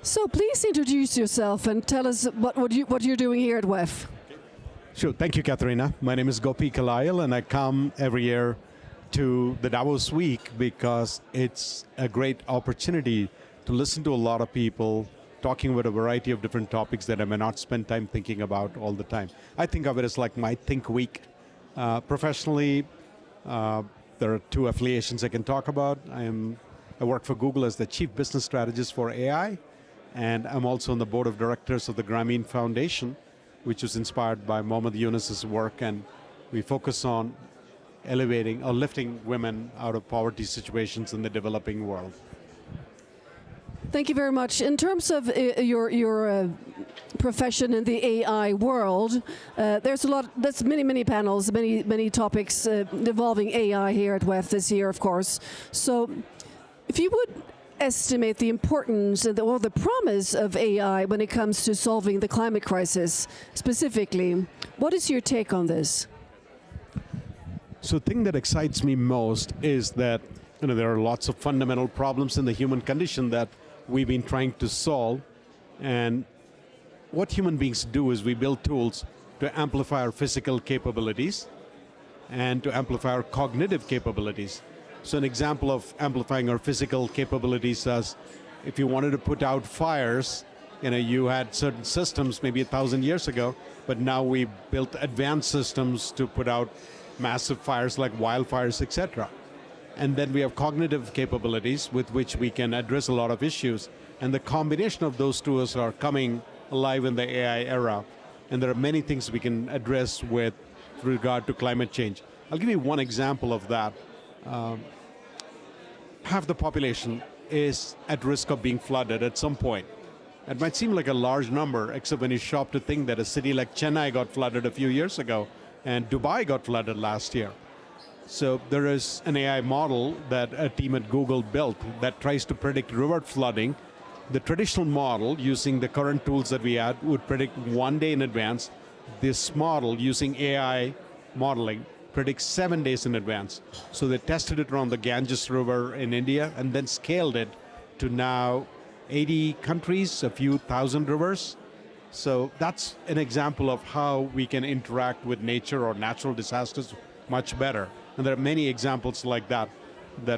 So please introduce yourself and tell us what you're doing here at WEF. Sure. Thank you, Katharina. My name is Gopi Kallayil, and I come every year to the Davos week because it's a great opportunity to listen to a lot of people talking about a variety of different topics that I may not spend time thinking about all the time. I think of it as like my think week. Professionally, there are two affiliations I can talk about. I work for Google as the Chief Business Strategist for AI, and I'm also on the board of directors of the Grameen Foundation, which was inspired by Mohammad Yunus's work, and we focus on elevating or lifting women out of poverty situations in the developing world. Thank you very much. In terms of your profession in the AI world, there's many panels, many topics involving AI here at WEF this year, of course. So if you would estimate the importance or the promise of AI when it comes to solving the climate crisis specifically, what is your take on this? So the thing that excites me most is that there are lots of fundamental problems in the human condition that we've been trying to solve. And what human beings do is we build tools to amplify our physical capabilities and to amplify our cognitive capabilities. So an example of amplifying our physical capabilities is if you wanted to put out fires, you had certain systems maybe 1,000 years ago, but now we built advanced systems to put out massive fires like wildfires, etc. And then we have cognitive capabilities with which we can address a lot of issues. And the combination of those tools are coming alive in the AI era. And there are many things we can address with regard to climate change. I'll give you one example of that. Half the population is at risk of being flooded at some point. It might seem like a large number, except when you stop to think that a city like Chennai got flooded a few years ago, and Dubai got flooded last year. So there is an AI model that a team at Google built that tries to predict river flooding. The traditional model, using the current tools that we had, would predict 1 day in advance. This model, using AI modeling, predicts 7 days in advance. So they tested it around the Ganges River in India and then scaled it to now 80 countries, a few thousand rivers. So that's an example of how we can interact with nature or natural disasters much better. And there are many examples like that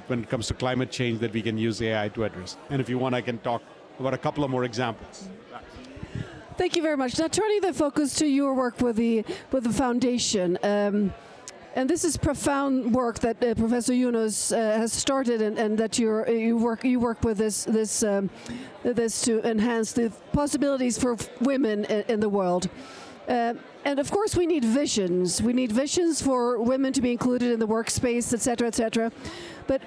when it comes to climate change that we can use AI to address. And if you want, I can talk about a couple of more examples. Thank you very much. Now turning the focus to your work with the foundation. And this is profound work that Professor Yunus has started, and that you work with this to enhance the possibilities for women in the world. And of course, we need visions. We need visions for women to be included in the workspace, et cetera, et cetera. But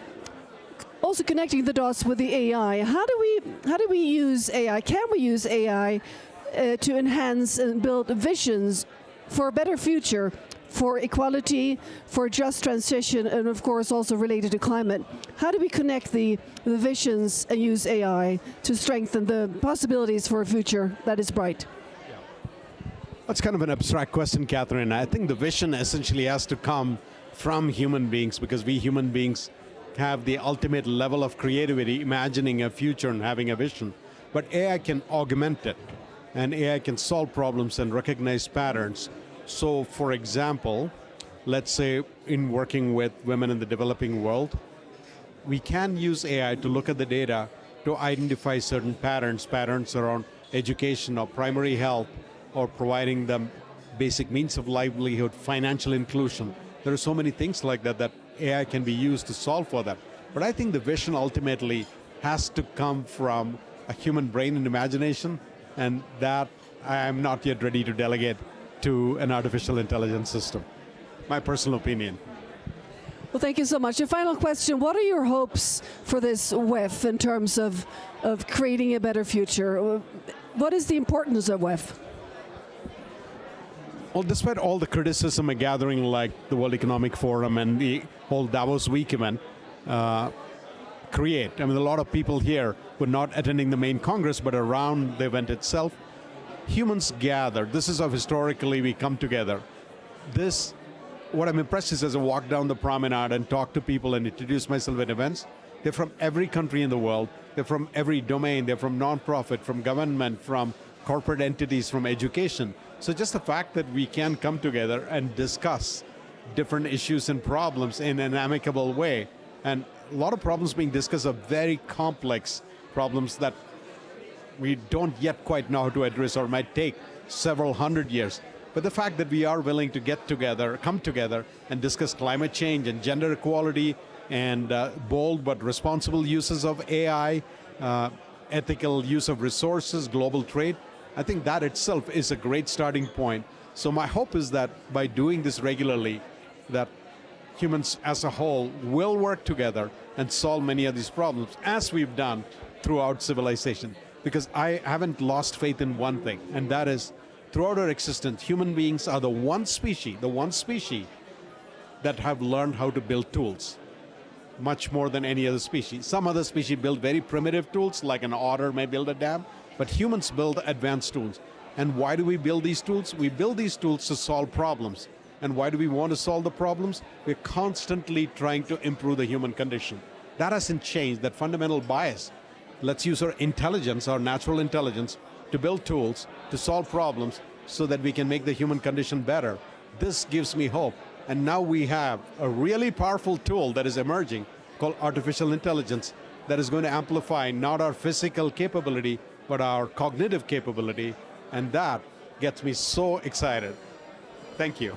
also connecting the dots with the AI. How do we use AI? Can we use AI to enhance and build visions for a better future, for equality, for just transition, and of course also related to climate? How do we connect the visions and use AI to strengthen the possibilities for a future that is bright? That's kind of an abstract question, Catherine. I think the vision essentially has to come from human beings, because we human beings have the ultimate level of creativity, imagining a future and having a vision. But AI can augment it, and AI can solve problems and recognize patterns. So, for example, let's say in working with women in the developing world, we can use AI to look at the data to identify certain patterns around education or primary health, or providing them basic means of livelihood, financial inclusion. There are so many things like that AI can be used to solve for that. But I think the vision ultimately has to come from a human brain and imagination, and that I am not yet ready to delegate to an artificial intelligence system. My personal opinion. Well, thank you so much. A final question: what are your hopes for this WEF in terms of creating a better future? What is the importance of WEF? Well, despite all the criticism a gathering like the World Economic Forum and the whole Davos week event create, a lot of people here were not attending the main Congress, but around the event itself, humans gather. This is how historically we come together. What I'm impressed is, as I walk down the promenade and talk to people and introduce myself at events, They're from every country in the world. They're from every domain. They're from nonprofit, from government, from corporate entities, from education. So just the fact that we can come together and discuss different issues and problems in an amicable way. And a lot of problems being discussed are very complex problems that we don't yet quite know how to address or might take several hundred years. But the fact that we are willing to get together, come together and discuss climate change and gender equality and bold but responsible uses of AI, ethical use of resources, global trade, I think that itself is a great starting point. So my hope is that by doing this regularly, that humans as a whole will work together and solve many of these problems, as we've done throughout civilization. Because I haven't lost faith in one thing, and that is, throughout our existence, human beings are the one species that have learned how to build tools, much more than any other species. Some other species build very primitive tools, like an otter may build a dam, but humans build advanced tools. And why do we build these tools? We build these tools to solve problems. And why do we want to solve the problems? We're constantly trying to improve the human condition. That hasn't changed, that fundamental bias. Let's use our intelligence, our natural intelligence, to build tools, to solve problems, so that we can make the human condition better. This gives me hope. And now we have a really powerful tool that is emerging called artificial intelligence that is going to amplify not our physical capability, but our cognitive capability. And that gets me so excited. Thank you.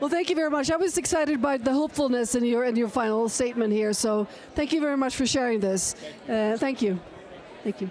Well, thank you very much. I was excited by the hopefulness in your final statement here. So thank you very much for sharing this. Thank you. Thank you.